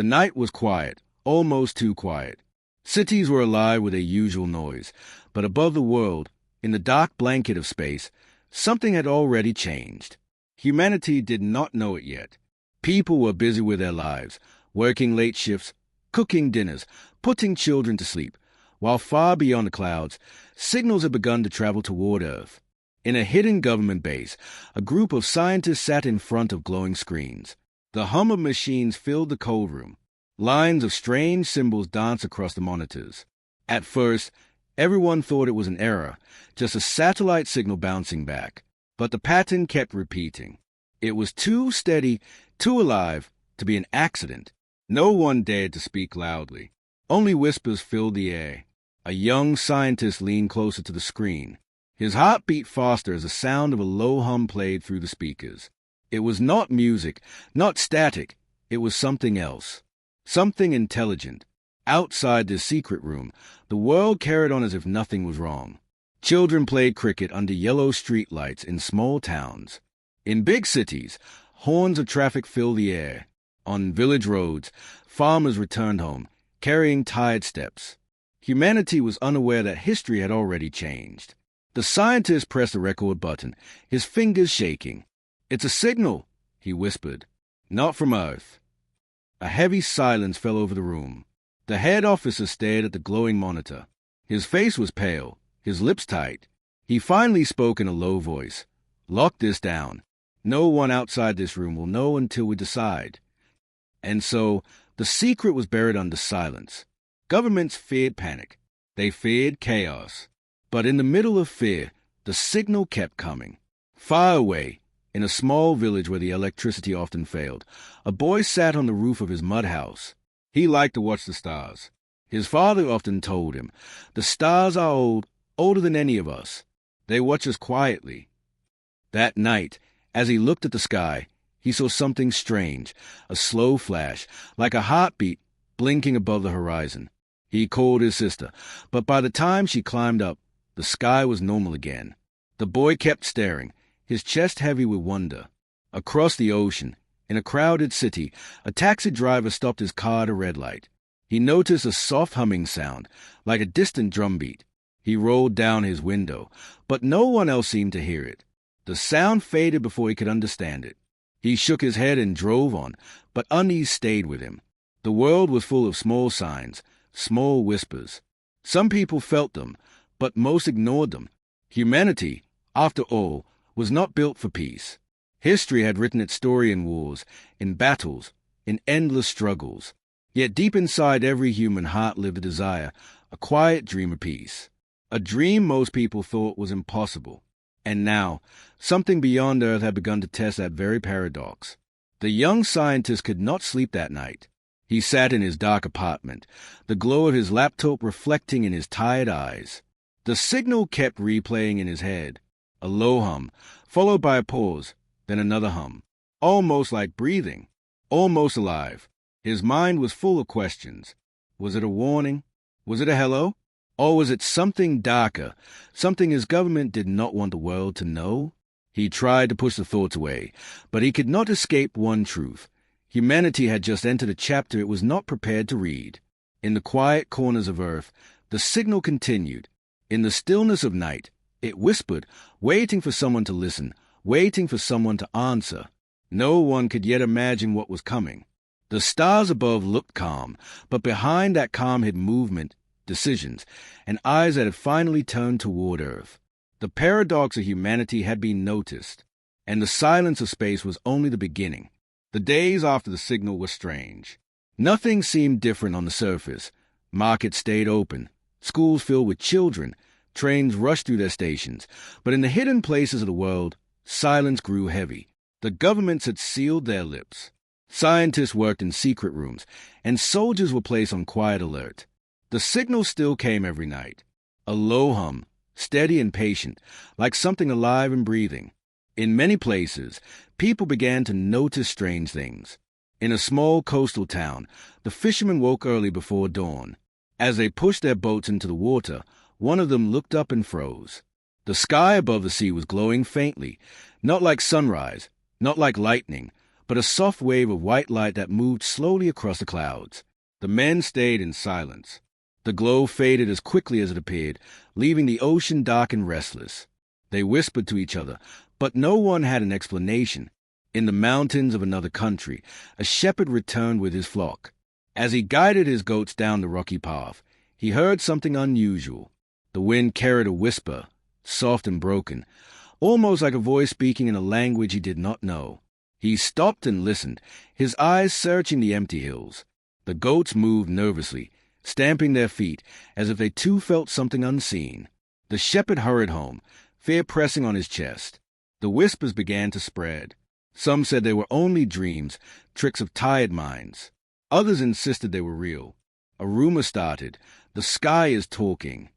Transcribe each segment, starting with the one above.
The night was quiet, almost too quiet. Cities were alive with their usual noise, but above the world, in the dark blanket of space, something had already changed. Humanity did not know it yet. People were busy with their lives, working late shifts, cooking dinners, putting children to sleep, while far beyond the clouds, signals had begun to travel toward Earth. In a hidden government base, a group of scientists sat in front of glowing screens. The hum of machines filled the cold room. Lines of strange symbols danced across the monitors. At first, everyone thought it was an error, just a satellite signal bouncing back. But the pattern kept repeating. It was too steady, too alive, to be an accident. No one dared to speak loudly. Only whispers filled the air. A young scientist leaned closer to the screen. His heart beat faster as the sound of a low hum played through the speakers. It was not music, not static. It was something else. Something intelligent. Outside this secret room, the world carried on as if nothing was wrong. Children played cricket under yellow streetlights in small towns. In big cities, horns of traffic filled the air. On village roads, farmers returned home, carrying tired steps. Humanity was unaware that history had already changed. The scientist pressed the record button, his fingers shaking. "It's a signal," he whispered. "Not from Earth." A heavy silence fell over the room. The head officer stared at the glowing monitor. His face was pale, his lips tight. He finally spoke in a low voice. "Lock this down. No one outside this room will know until we decide." And so, the secret was buried under silence. Governments feared panic. They feared chaos. But in the middle of fear, the signal kept coming. Far away, in a small village where the electricity often failed, a boy sat on the roof of his mud house. He liked to watch the stars. His father often told him, "The stars are old, older than any of us. They watch us quietly." That night, as he looked at the sky, he saw something strange, a slow flash, like a heartbeat, blinking above the horizon. He called his sister, but by the time she climbed up, the sky was normal again. The boy kept staring, his chest heavy with wonder. Across the ocean, in a crowded city, a taxi driver stopped his car at a red light. He noticed a soft humming sound, like a distant drumbeat. He rolled down his window, but no one else seemed to hear it. The sound faded before he could understand it. He shook his head and drove on, but unease stayed with him. The world was full of small signs, small whispers. Some people felt them, but most ignored them. Humanity, after all, was not built for peace. History had written its story in wars, in battles, in endless struggles. Yet deep inside every human heart lived a desire, a quiet dream of peace. A dream most people thought was impossible. And now, something beyond Earth had begun to test that very paradox. The young scientist could not sleep that night. He sat in his dark apartment, the glow of his laptop reflecting in his tired eyes. The signal kept replaying in his head. A low hum, followed by a pause, then another hum. Almost like breathing, almost alive. His mind was full of questions. Was it a warning? Was it a hello? Or was it something darker, something his government did not want the world to know? He tried to push the thoughts away, but he could not escape one truth. Humanity had just entered a chapter it was not prepared to read. In the quiet corners of Earth, the signal continued. In the stillness of night, it whispered, waiting for someone to listen, waiting for someone to answer. No one could yet imagine what was coming. The stars above looked calm, but behind that calm hid movement, decisions, and eyes that had finally turned toward Earth. The paradox of humanity had been noticed, and the silence of space was only the beginning. The days after the signal were strange. Nothing seemed different on the surface. Markets stayed open, schools filled with children, trains rushed through their stations, but in the hidden places of the world, silence grew heavy. The governments had sealed their lips. Scientists worked in secret rooms, and soldiers were placed on quiet alert. The signal still came every night. A low hum, steady and patient, like something alive and breathing. In many places, people began to notice strange things. In a small coastal town, the fishermen woke early before dawn. As they pushed their boats into the water, one of them looked up and froze. The sky above the sea was glowing faintly, not like sunrise, not like lightning, but a soft wave of white light that moved slowly across the clouds. The men stayed in silence. The glow faded as quickly as it appeared, leaving the ocean dark and restless. They whispered to each other, but no one had an explanation. In the mountains of another country, a shepherd returned with his flock. As he guided his goats down the rocky path, he heard something unusual. The wind carried a whisper, soft and broken, almost like a voice speaking in a language he did not know. He stopped and listened, his eyes searching the empty hills. The goats moved nervously, stamping their feet as if they too felt something unseen. The shepherd hurried home, fear pressing on his chest. The whispers began to spread. Some said they were only dreams, tricks of tired minds. Others insisted they were real. A rumor started, the sky is talking.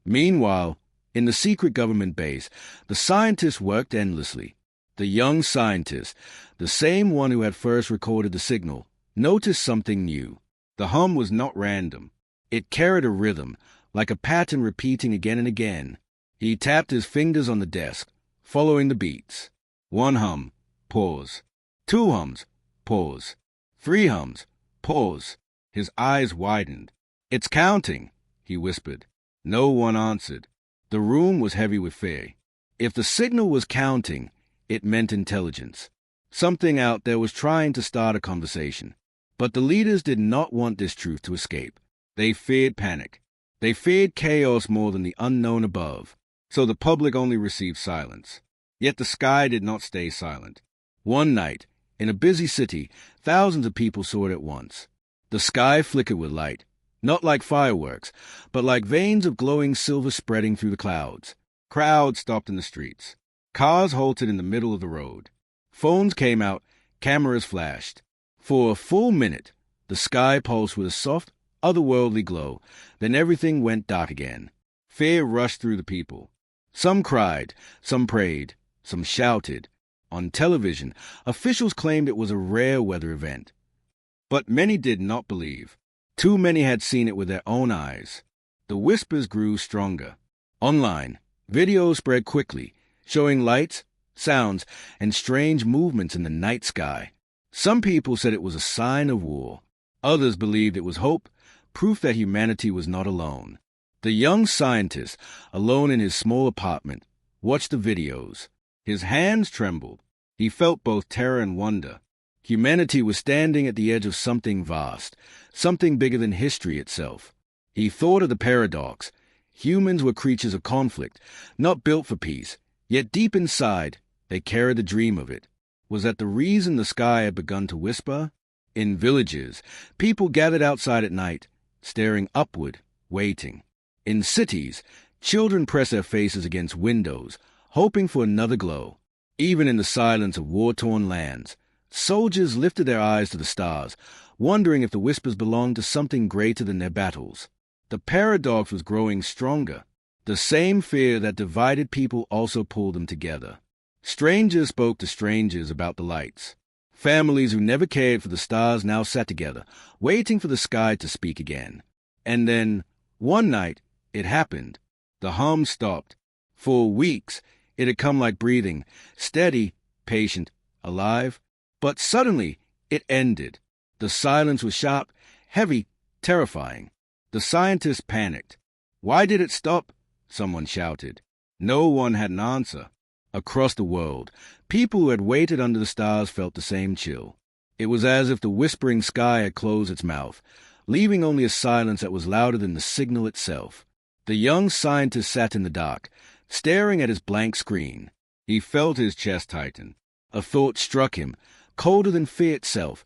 Meanwhile, in the secret government base, the scientists worked endlessly. The young scientist, the same one who had first recorded the signal, noticed something new. The hum was not random. It carried a rhythm, like a pattern repeating again and again. He tapped his fingers on the desk, following the beats. 1 hum, pause. 2 hums, pause. 3 hums, pause. His eyes widened. "It's counting," he whispered. No one answered. The room was heavy with fear. If the signal was counting, it meant intelligence. Something out there was trying to start a conversation. But the leaders did not want this truth to escape. They feared panic. They feared chaos more than the unknown above. So the public only received silence. Yet the sky did not stay silent. One night, in a busy city, thousands of people saw it at once. The sky flickered with light, not like fireworks, but like veins of glowing silver spreading through the clouds. Crowds stopped in the streets. Cars halted in the middle of the road. Phones came out, cameras flashed. For a full minute, the sky pulsed with a soft, otherworldly glow. Then everything went dark again. Fear rushed through the people. Some cried, some prayed, some shouted. On television, officials claimed it was a rare weather event. But many did not believe. Too many had seen it with their own eyes. The whispers grew stronger. Online, videos spread quickly, showing lights, sounds, and strange movements in the night sky. Some people said it was a sign of war. Others believed it was hope, proof that humanity was not alone. The young scientist, alone in his small apartment, watched the videos. His hands trembled. He felt both terror and wonder. Humanity was standing at the edge of something vast, something bigger than history itself. He thought of the paradox. Humans were creatures of conflict, not built for peace, yet deep inside, they carried the dream of it. Was that the reason the sky had begun to whisper? In villages, people gathered outside at night, staring upward, waiting. In cities, children pressed their faces against windows, hoping for another glow. Even in the silence of war-torn lands, soldiers lifted their eyes to the stars, wondering if the whispers belonged to something greater than their battles. The paradox was growing stronger. The same fear that divided people also pulled them together. Strangers spoke to strangers about the lights. Families who never cared for the stars now sat together, waiting for the sky to speak again. And then, one night, it happened. The hum stopped. For weeks, it had come like breathing, steady, patient, alive. But suddenly, it ended. The silence was sharp, heavy, terrifying. The scientists panicked. "Why did it stop?" someone shouted. No one had an answer. Across the world, people who had waited under the stars felt the same chill. It was as if the whispering sky had closed its mouth, leaving only a silence that was louder than the signal itself. The young scientist sat in the dark, staring at his blank screen. He felt his chest tighten. A thought struck him, colder than fear itself.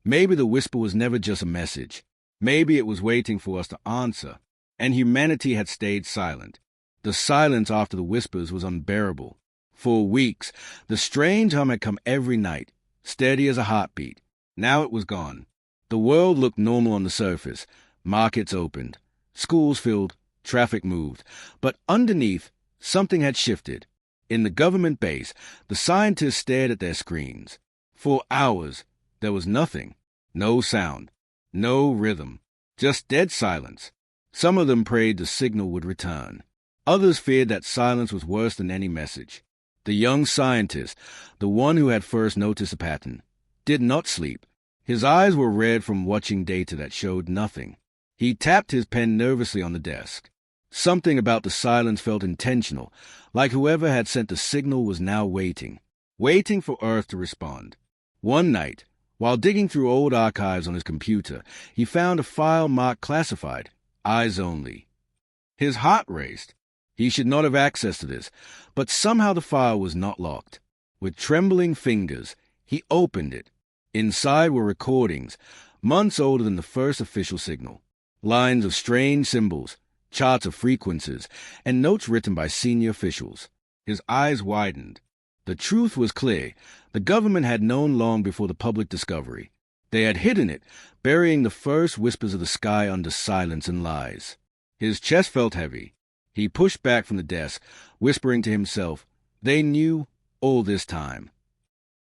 Maybe the whisper was never just a message. Maybe it was waiting for us to answer, and humanity had stayed silent. The silence after the whispers was unbearable. For weeks, the strange hum had come every night, steady as a heartbeat. Now it was gone. The world looked normal on the surface. Markets opened. Schools filled. Traffic moved. But underneath, something had shifted. In the government base, the scientists stared at their screens. For hours, there was nothing. No sound. No rhythm. Just dead silence. Some of them prayed the signal would return. Others feared that silence was worse than any message. The young scientist, the one who had first noticed the pattern, did not sleep. His eyes were red from watching data that showed nothing. He tapped his pen nervously on the desk. Something about the silence felt intentional, like whoever had sent the signal was now waiting for Earth to respond. One night, while digging through old archives on his computer, he found a file marked classified, eyes only. His heart raced. He should not have access to this, but somehow the file was not locked. With trembling fingers, he opened it. Inside were recordings, months older than the first official signal. Lines of strange symbols, charts of frequencies, and notes written by senior officials. His eyes widened. The truth was clear. The government had known long before the public discovery. They had hidden it, burying the first whispers of the sky under silence and lies. His chest felt heavy. He pushed back from the desk, whispering to himself, they knew all this time.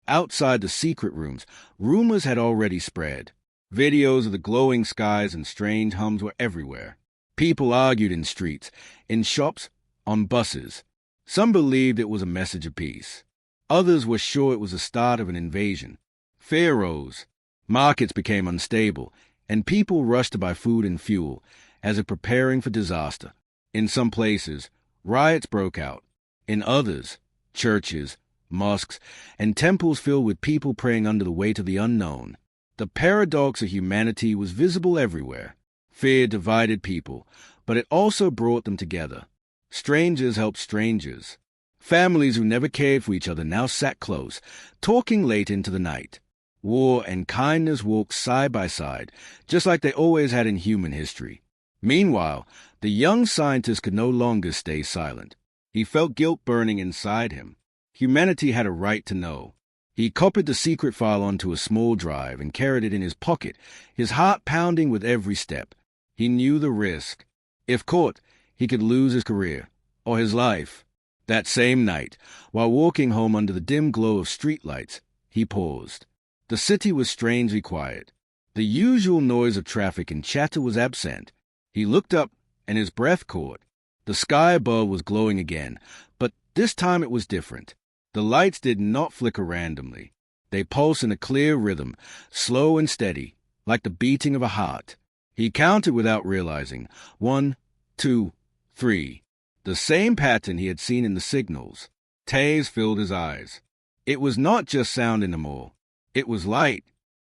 Outside the secret rooms, rumors had already spread. Videos of the glowing skies and strange hums were everywhere. People argued in streets, in shops, on buses. Some believed it was a message of peace. Others were sure it was the start of an invasion. Fear rose. Markets became unstable, and people rushed to buy food and fuel, as if preparing for disaster. In some places, riots broke out. In others, churches, mosques, and temples filled with people praying under the weight of the unknown. The paradox of humanity was visible everywhere. Fear divided people, but it also brought them together. Strangers helped strangers. Families who never cared for each other now sat close, talking late into the night. War and kindness walked side by side, just like they always had in human history. Meanwhile, the young scientist could no longer stay silent. He felt guilt burning inside him. Humanity had a right to know. He copied the secret file onto a small drive and carried it in his pocket, his heart pounding with every step. He knew the risk. If caught, he could lose his career, or his life. That same night, while walking home under the dim glow of streetlights, he paused. The city was strangely quiet. The usual noise of traffic and chatter was absent. He looked up, and his breath caught. The sky above was glowing again, but this time it was different. The lights did not flicker randomly. They pulsed in a clear rhythm, slow and steady, like the beating of a heart. He counted without realizing. 1, 2, 3. The same pattern he had seen in the signals. Tears filled his eyes. It was not just sound anymore. It was light.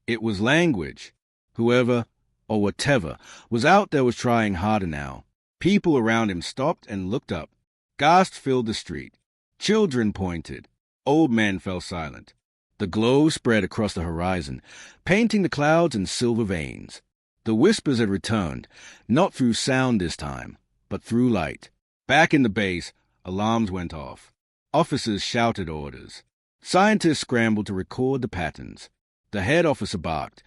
It was language. Whoever, or whatever, was out there was trying harder now. People around him stopped and looked up. Gasps filled the street. Children pointed. Old men fell silent. The glow spread across the horizon, painting the clouds in silver veins. The whispers had returned, not through sound this time, but through light. Back in the base, alarms went off. Officers shouted orders. Scientists scrambled to record the patterns. The head officer barked,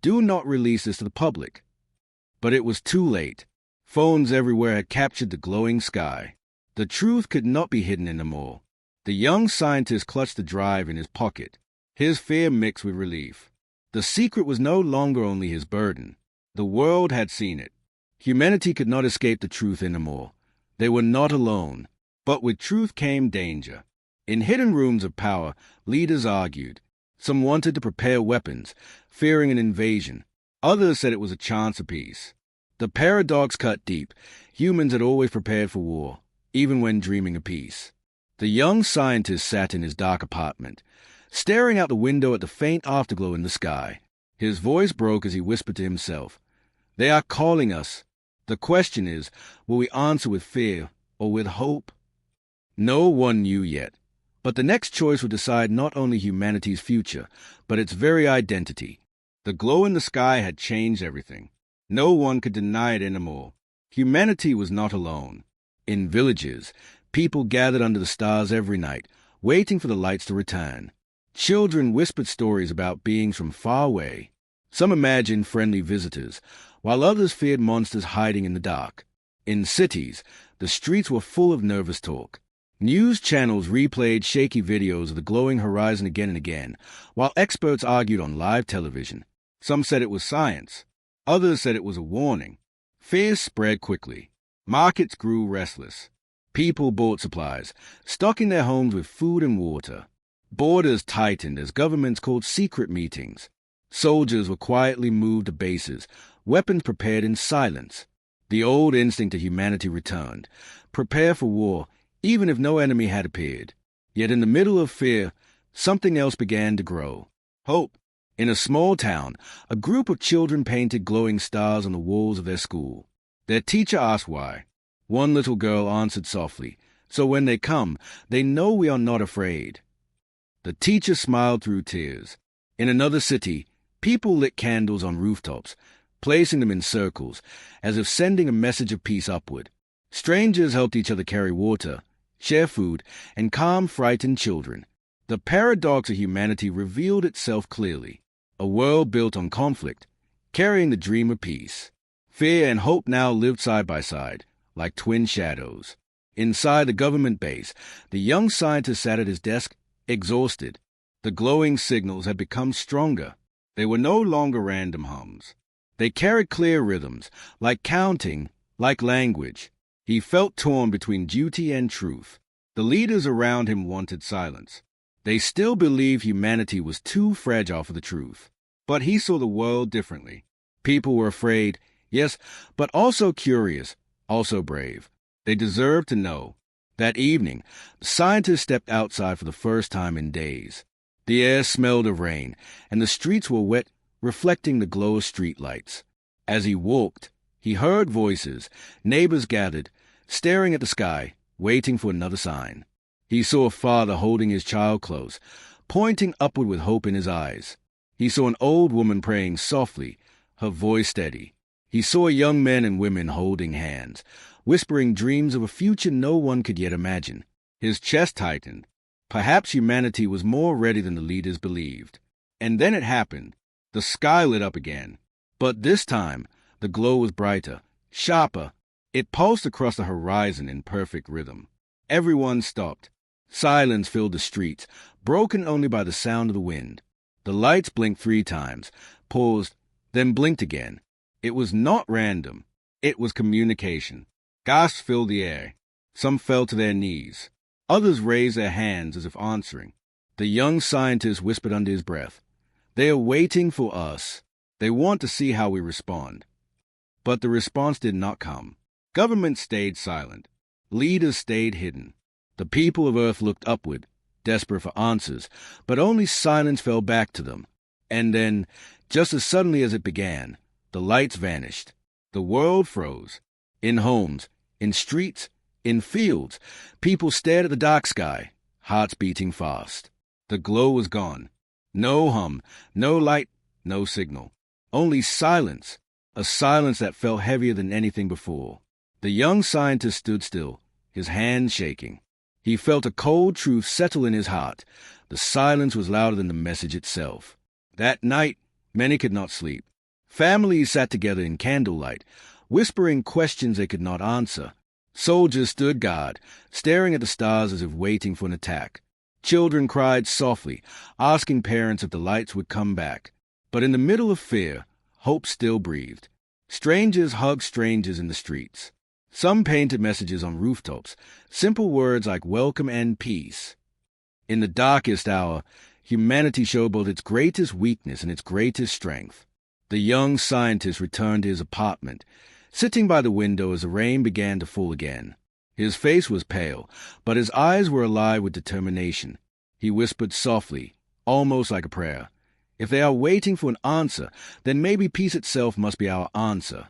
"Do not release this to the public." But it was too late. Phones everywhere had captured the glowing sky. The truth could not be hidden anymore. The young scientist clutched the drive in his pocket. His fear mixed with relief. The secret was no longer only his burden. The world had seen it. Humanity could not escape the truth anymore. They were not alone. But with truth came danger. In hidden rooms of power, leaders argued. Some wanted to prepare weapons, fearing an invasion. Others said it was a chance of peace. The paradox cut deep. Humans had always prepared for war, even when dreaming of peace. The young scientist sat in his dark apartment, staring out the window at the faint afterglow in the sky. His voice broke as he whispered to himself, "They are calling us. The question is, will we answer with fear or with hope?" No one knew yet, but the next choice would decide not only humanity's future, but its very identity. The glow in the sky had changed everything. No one could deny it anymore. Humanity was not alone. In villages, people gathered under the stars every night, waiting for the lights to return. Children whispered stories about beings from far away. Some imagined friendly visitors, while others feared monsters hiding in the dark. In cities, the streets were full of nervous talk. News channels replayed shaky videos of the glowing horizon again and again, while experts argued on live television. Some said it was science. Others said it was a warning. Fear spread quickly. Markets grew restless. People bought supplies, stocking their homes with food and water. Borders tightened as governments called secret meetings. Soldiers were quietly moved to bases, weapons prepared in silence. The old instinct of humanity returned. Prepare for war, even if no enemy had appeared. Yet in the middle of fear, something else began to grow. Hope. In a small town, a group of children painted glowing stars on the walls of their school. Their teacher asked why. One little girl answered softly, "So when they come, they know we are not afraid." The teacher smiled through tears. In another city, people lit candles on rooftops, placing them in circles, as if sending a message of peace upward. Strangers helped each other carry water, share food, and calm frightened children. The paradox of humanity revealed itself clearly. A world built on conflict, carrying the dream of peace. Fear and hope now lived side by side, like twin shadows. Inside the government base, the young scientist sat at his desk, exhausted. The glowing signals had become stronger. They were no longer random hums. They carried clear rhythms, like counting, like language. He felt torn between duty and truth. The leaders around him wanted silence. They still believed humanity was too fragile for the truth. But he saw the world differently. People were afraid, yes, but also curious, also brave. They deserved to know. That evening, the scientist stepped outside for the first time in days. The air smelled of rain, and the streets were wet, reflecting the glow of streetlights. As he walked, he heard voices. Neighbors gathered, staring at the sky, waiting for another sign. He saw a father holding his child close, pointing upward with hope in his eyes. He saw an old woman praying softly, her voice steady. He saw young men and women holding hands, whispering dreams of a future no one could yet imagine. His chest tightened. Perhaps humanity was more ready than the leaders believed. And then it happened. The sky lit up again. But this time, the glow was brighter, sharper. It pulsed across the horizon in perfect rhythm. Everyone stopped. Silence filled the streets, broken only by the sound of the wind. The lights blinked 3 times, paused, then blinked again. It was not random. It was communication. Gasps filled the air. Some fell to their knees. Others raised their hands as if answering. The young scientist whispered under his breath, "They are waiting for us. They want to see how we respond." But the response did not come. Government stayed silent. Leaders stayed hidden. The people of Earth looked upward, desperate for answers, but only silence fell back to them. And then, just as suddenly as it began, the lights vanished. The world froze. In homes, in streets, in fields, people stared at the dark sky, hearts beating fast. The glow was gone. No hum, no light, no signal. Only silence, a silence that felt heavier than anything before. The young scientist stood still, his hands shaking. He felt a cold truth settle in his heart. The silence was louder than the message itself. That night, many could not sleep. Families sat together in candlelight, whispering questions they could not answer. Soldiers stood guard, staring at the stars as if waiting for an attack. Children cried softly, asking parents if the lights would come back. But in the middle of fear, hope still breathed. Strangers hugged strangers in the streets. Some painted messages on rooftops, simple words like welcome and peace. In the darkest hour, humanity showed both its greatest weakness and its greatest strength. The young scientist returned to his apartment, sitting by the window as the rain began to fall again. His face was pale, but his eyes were alive with determination. He whispered softly, almost like a prayer, "If they are waiting for an answer, then maybe peace itself must be our answer."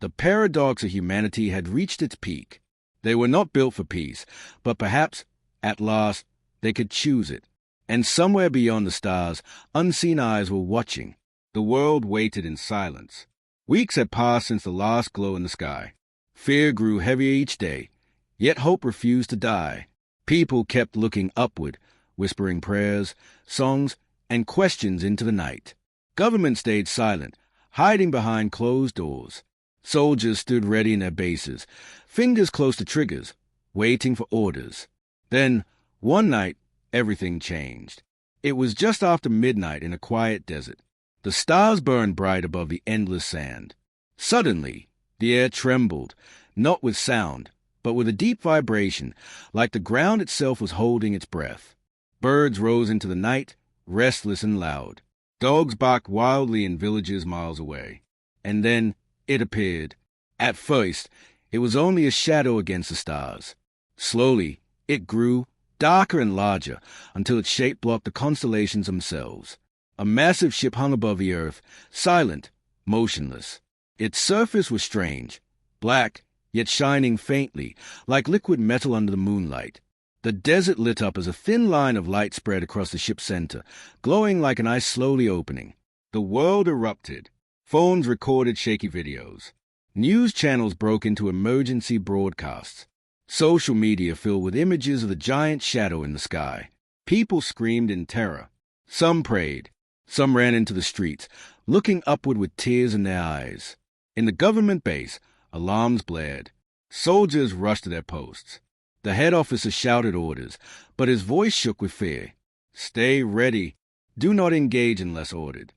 The paradox of humanity had reached its peak. They were not built for peace, but perhaps, at last, they could choose it. And somewhere beyond the stars, unseen eyes were watching. The world waited in silence. Weeks had passed since the last glow in the sky. Fear grew heavier each day, yet hope refused to die. People kept looking upward, whispering prayers, songs, and questions into the night. Government stayed silent, hiding behind closed doors. Soldiers stood ready in their bases, fingers close to triggers, waiting for orders. Then, one night, everything changed. It was just after midnight in a quiet desert. The stars burned bright above the endless sand. Suddenly, the air trembled, not with sound, but with a deep vibration, like the ground itself was holding its breath. Birds rose into the night, restless and loud. Dogs barked wildly in villages miles away. And then it appeared. At first, it was only a shadow against the stars. Slowly, it grew, darker and larger, until its shape blocked the constellations themselves. A massive ship hung above the earth, silent, motionless. Its surface was strange, black, yet shining faintly, like liquid metal under the moonlight. The desert lit up as a thin line of light spread across the ship's center, glowing like an eye slowly opening. The world erupted. Phones recorded shaky videos. News channels broke into emergency broadcasts. Social media filled with images of the giant shadow in the sky. People screamed in terror. Some prayed. Some ran into the streets, looking upward with tears in their eyes. In the government base, alarms blared. Soldiers rushed to their posts. The head officer shouted orders, but his voice shook with fear. Stay ready. Do not engage unless ordered.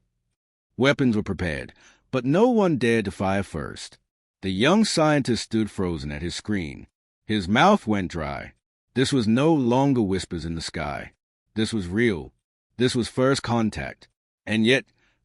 Weapons were prepared, but no one dared to fire first. The young scientist stood frozen at his screen. His mouth went dry. This was no longer whispers in the sky. This was real. This was first contact. And yet,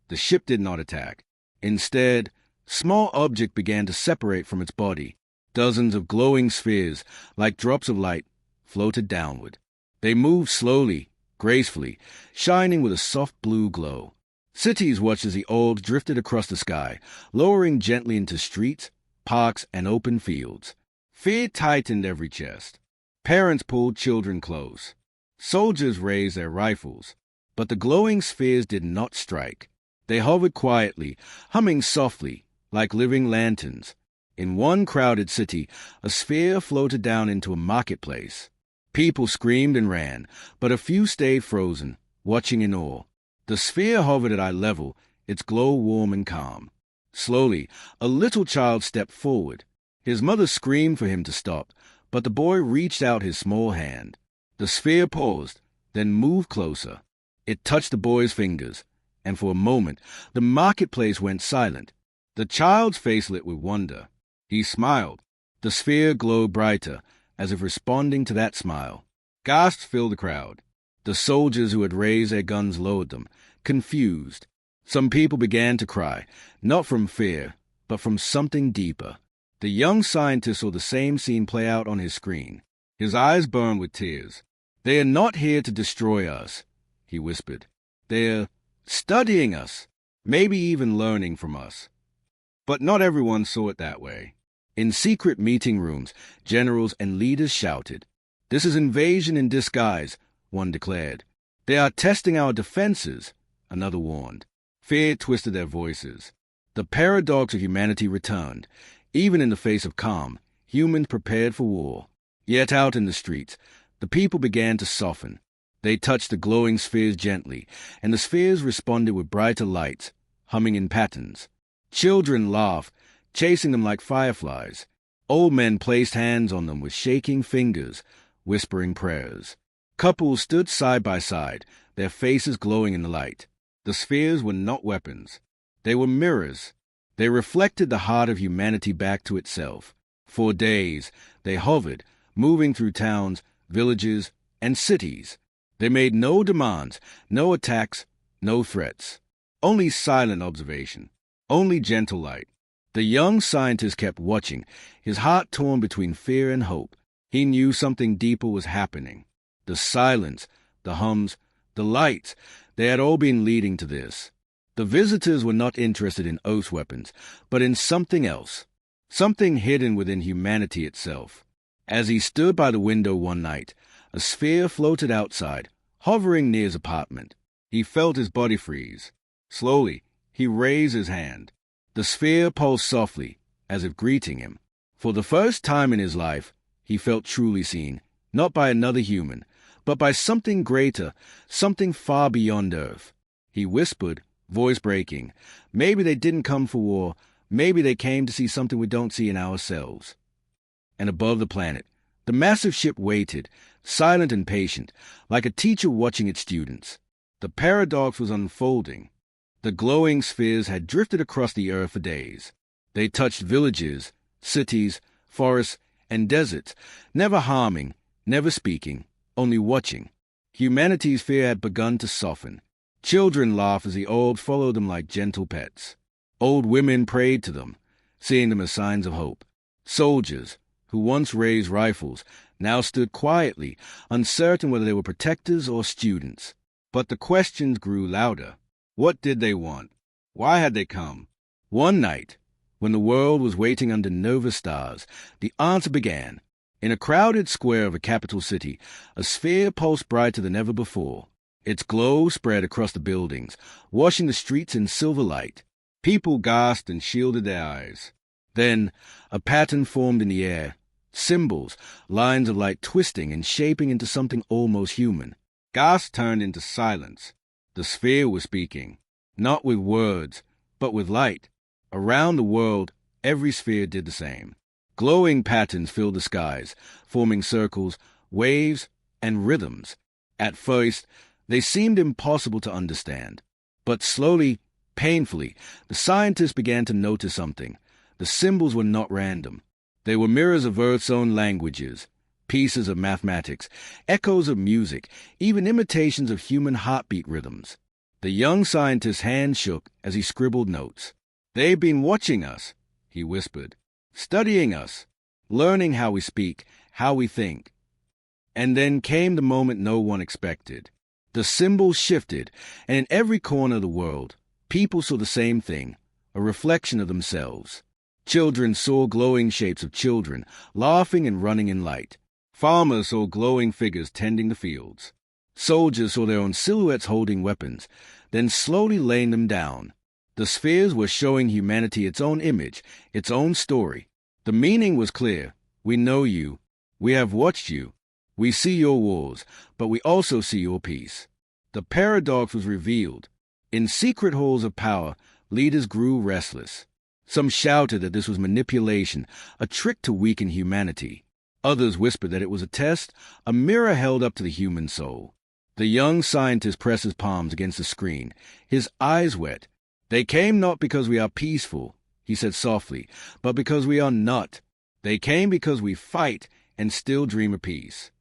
the ship did not attack. Instead, small objects began to separate from its body. Dozens of glowing spheres, like drops of light, floated downward. They moved slowly, gracefully, shining with a soft blue glow. Cities watched as the orbs drifted across the sky, lowering gently into streets, parks, and open fields. Fear tightened every chest. Parents pulled children close. Soldiers raised their rifles. But the glowing spheres did not strike. They hovered quietly, humming softly, like living lanterns. In one crowded city, a sphere floated down into a marketplace. People screamed and ran, but a few stayed frozen, watching in awe. The sphere hovered at eye level, its glow warm and calm. Slowly, a little child stepped forward. His mother screamed for him to stop, but the boy reached out his small hand. The sphere paused, then moved closer. It touched the boy's fingers, and for a moment, the marketplace went silent. The child's face lit with wonder. He smiled. The sphere glowed brighter, as if responding to that smile. Gasps filled the crowd. The soldiers who had raised their guns lowered them, confused. Some people began to cry, not from fear, but from something deeper. The young scientist saw the same scene play out on his screen. His eyes burned with tears. They are not here to destroy us, he whispered. They're studying us, maybe even learning from us. But not everyone saw it that way. In secret meeting rooms, generals and leaders shouted. This is invasion in disguise, one declared. They are testing our defenses, another warned. Fear twisted their voices. The paradox of humanity returned. Even in the face of calm, humans prepared for war. Yet out in the streets, the people began to soften. They touched the glowing spheres gently, and the spheres responded with brighter lights, humming in patterns. Children laughed, chasing them like fireflies. Old men placed hands on them with shaking fingers, whispering prayers. Couples stood side by side, their faces glowing in the light. The spheres were not weapons. They were mirrors. They reflected the heart of humanity back to itself. For days, they hovered, moving through towns, villages, and cities. They made no demands, no attacks, no threats. Only silent observation. Only gentle light. The young scientist kept watching, his heart torn between fear and hope. He knew something deeper was happening. The silence, the hums, the lights, they had all been leading to this. The visitors were not interested in Earth's weapons, but in something else. Something hidden within humanity itself. As he stood by the window one night, a sphere floated outside, hovering near his apartment. He felt his body freeze. Slowly, he raised his hand. The sphere pulsed softly, as if greeting him. For the first time in his life, he felt truly seen, not by another human, but by something greater, something far beyond Earth. He whispered, voice breaking, maybe they didn't come for war, maybe they came to see something we don't see in ourselves. And above the planet, the massive ship waited, silent and patient, like a teacher watching its students. The paradox was unfolding. The glowing spheres had drifted across the earth for days. They touched villages, cities, forests, and deserts, never harming, never speaking, only watching. Humanity's fear had begun to soften. Children laughed as the old followed them like gentle pets. Old women prayed to them, seeing them as signs of hope. Soldiers, who once raised rifles, now stood quietly, uncertain whether they were protectors or students. But the questions grew louder. What did they want? Why had they come? One night, when the world was waiting under nova stars, the answer began. In a crowded square of a capital city, a sphere pulsed brighter than ever before. Its glow spread across the buildings, washing the streets in silver light. People gasped and shielded their eyes. Then, a pattern formed in the air. Symbols, lines of light twisting and shaping into something almost human. Gasps turned into silence. The sphere was speaking, not with words, but with light. Around the world, every sphere did the same. Glowing patterns filled the skies, forming circles, waves, and rhythms. At first, they seemed impossible to understand. But slowly, painfully, the scientists began to notice something. The symbols were not random. They were mirrors of Earth's own languages, pieces of mathematics, echoes of music, even imitations of human heartbeat rhythms. The young scientist's hand shook as he scribbled notes. "They've been watching us," he whispered, "studying us, learning how we speak, how we think." And then came the moment no one expected. The symbols shifted, and in every corner of the world, people saw the same thing, a reflection of themselves. Children saw glowing shapes of children, laughing and running in light. Farmers saw glowing figures tending the fields. Soldiers saw their own silhouettes holding weapons, then slowly laying them down. The spheres were showing humanity its own image, its own story. The meaning was clear. We know you. We have watched you. We see your wars, but we also see your peace. The paradox was revealed. In secret halls of power, leaders grew restless. Some shouted that this was manipulation, a trick to weaken humanity. Others whispered that it was a test, a mirror held up to the human soul. The young scientist pressed his palms against the screen, his eyes wet. "They came not because we are peaceful," he said softly, "but because we are not. They came because we fight and still dream of peace."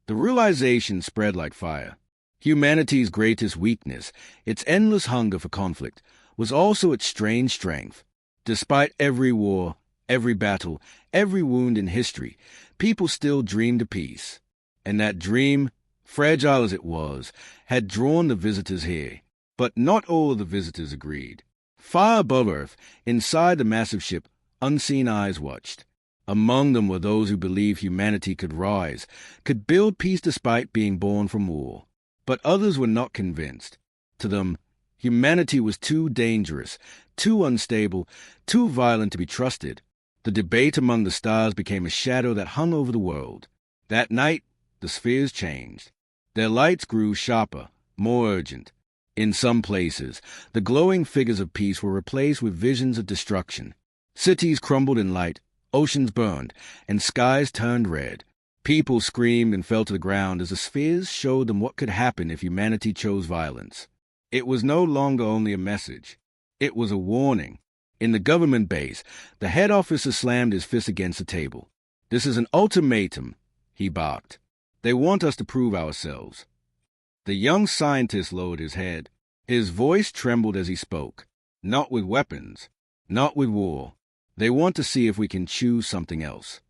The realization spread like fire. Humanity's greatest weakness, its endless hunger for conflict, was also its strange strength. Despite every war, every battle, every wound in history, people still dreamed of peace. And that dream, fragile as it was, had drawn the visitors here. But not all of the visitors agreed. Far above Earth, inside the massive ship, unseen eyes watched. Among them were those who believed humanity could rise, could build peace despite being born from war. But others were not convinced. To them, humanity was too dangerous, too unstable, too violent to be trusted. The debate among the stars became a shadow that hung over the world. That night, the spheres changed. Their lights grew sharper, more urgent. In some places, the glowing figures of peace were replaced with visions of destruction. Cities crumbled in light, oceans burned, and skies turned red. People screamed and fell to the ground as the spheres showed them what could happen if humanity chose violence. It was no longer only a message. It was a warning. In the government base, the head officer slammed his fist against the table. "This is an ultimatum," he barked. "They want us to prove ourselves." The young scientist lowered his head. His voice trembled as he spoke. "Not with weapons. Not with war. They want to see if we can choose something else."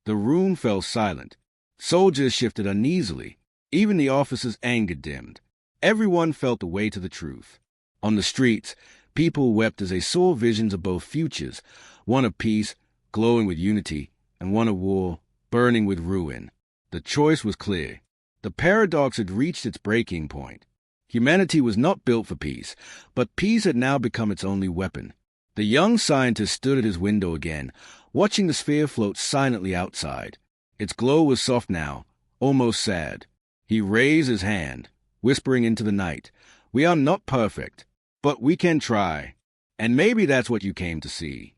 The room fell silent. Soldiers shifted uneasily. Even the officer's anger dimmed. Everyone felt the weight of the truth. On the streets, people wept as they saw visions of both futures, one of peace, glowing with unity, and one of war, burning with ruin. The choice was clear. The paradox had reached its breaking point. Humanity was not built for peace, but peace had now become its only weapon. The young scientist stood at his window again, watching the sphere float silently outside. Its glow was soft now, almost sad. He raised his hand, whispering into the night, "We are not perfect, but we can try. And maybe that's what you came to see."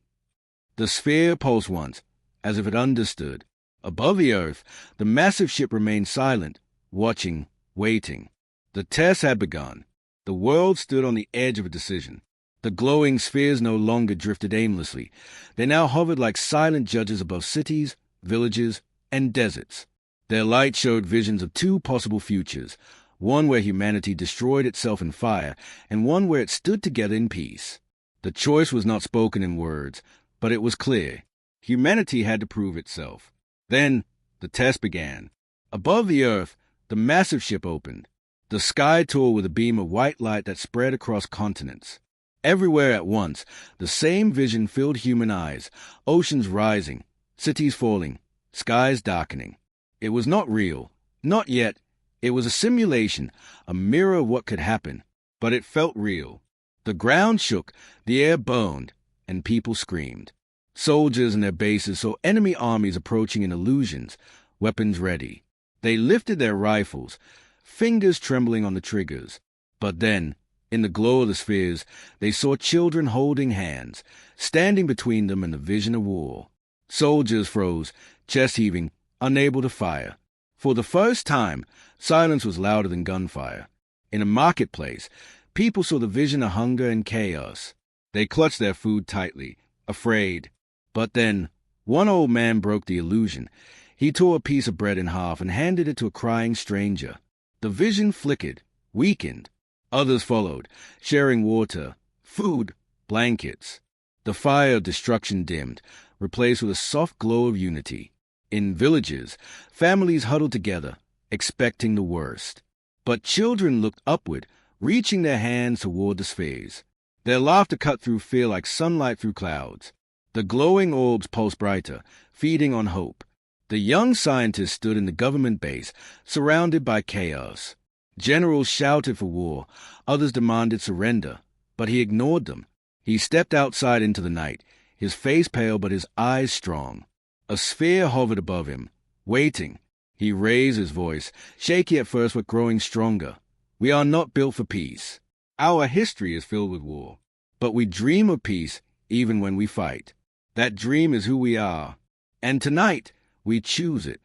The sphere pulsed once, as if it understood. Above the earth, the massive ship remained silent, watching, waiting. The test had begun. The world stood on the edge of a decision. The glowing spheres no longer drifted aimlessly. They now hovered like silent judges above cities, villages, and deserts. Their light showed visions of two possible futures, one where humanity destroyed itself in fire, and one where it stood together in peace. The choice was not spoken in words, but it was clear. Humanity had to prove itself. Then the test began. Above the earth, the massive ship opened. The sky tore with a beam of white light that spread across continents. Everywhere at once, the same vision filled human eyes, oceans rising, cities falling, skies darkening. It was not real, not yet. It was a simulation, a mirror of what could happen, but it felt real. The ground shook, the air burned, and people screamed. Soldiers in their bases saw enemy armies approaching in illusions, weapons ready. They lifted their rifles, fingers trembling on the triggers. But then, in the glow of the spheres, they saw children holding hands, standing between them and the vision of war. Soldiers froze, chest heaving, unable to fire. For the first time, silence was louder than gunfire. In a marketplace, people saw the vision of hunger and chaos. They clutched their food tightly, afraid. But then, one old man broke the illusion. He tore a piece of bread in half and handed it to a crying stranger. The vision flickered, weakened. Others followed, sharing water, food, blankets. The fire of destruction dimmed, replaced with a soft glow of unity. In villages, families huddled together, expecting the worst. But children looked upward, reaching their hands toward the spheres. Their laughter cut through fear like sunlight through clouds. The glowing orbs pulsed brighter, feeding on hope. The young scientists stood in the government base, surrounded by chaos. Generals shouted for war, others demanded surrender, but he ignored them. He stepped outside into the night, his face pale but his eyes strong. A sphere hovered above him, waiting. He raised his voice, shaky at first but growing stronger. We are not built for peace. Our history is filled with war, but we dream of peace even when we fight. That dream is who we are, and tonight we choose it.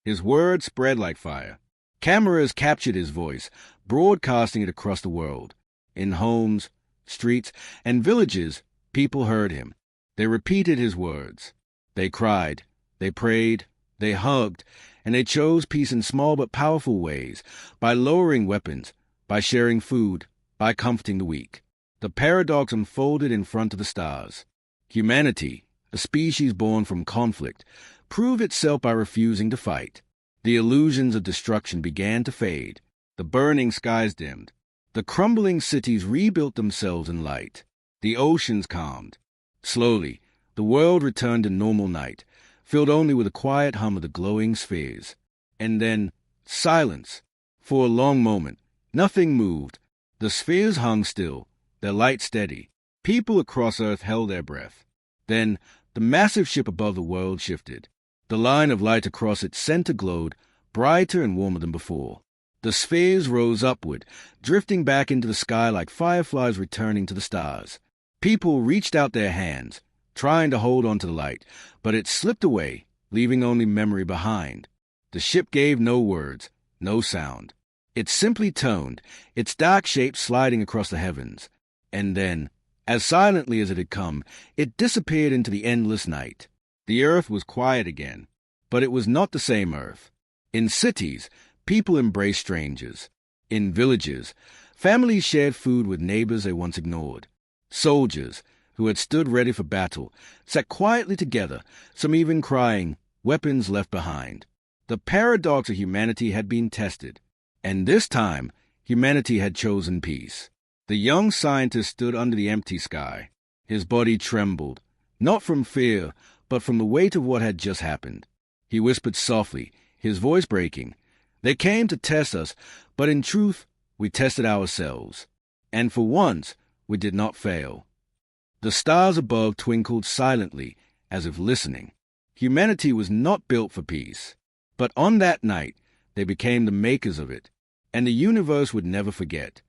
His words spread like fire. Cameras captured his voice, broadcasting it across the world. In homes, streets, and villages, people heard him. They repeated his words. They cried, they prayed, they hugged, and they chose peace in small but powerful ways, by lowering weapons, by sharing food, by comforting the weak. The paradox unfolded in front of the stars. Humanity, a species born from conflict, proved itself by refusing to fight. The illusions of destruction began to fade. The burning skies dimmed. The crumbling cities rebuilt themselves in light. The oceans calmed. Slowly, the world returned to normal night, filled only with the quiet hum of the glowing spheres. And then, silence. For a long moment, nothing moved. The spheres hung still, their light steady. People across Earth held their breath. Then, the massive ship above the world shifted. The line of light across its center glowed, brighter and warmer than before. The spheres rose upward, drifting back into the sky like fireflies returning to the stars. People reached out their hands, trying to hold on to the light, but it slipped away, leaving only memory behind. The ship gave no words, no sound. It simply toned, its dark shape sliding across the heavens. And then, as silently as it had come, it disappeared into the endless night. The earth was quiet again, but it was not the same earth. In cities, people embraced strangers. In villages, families shared food with neighbors they once ignored. Soldiers, who had stood ready for battle, sat quietly together, some even crying, weapons left behind. The paradox of humanity had been tested, and this time, humanity had chosen peace. The young scientist stood under the empty sky. His body trembled, not from fear, but from the weight of what had just happened. He whispered softly, his voice breaking, "They came to test us, but in truth, we tested ourselves. And for once, we did not fail." The stars above twinkled silently, as if listening. Humanity was not built for peace. But on that night, they became the makers of it, and the universe would never forget.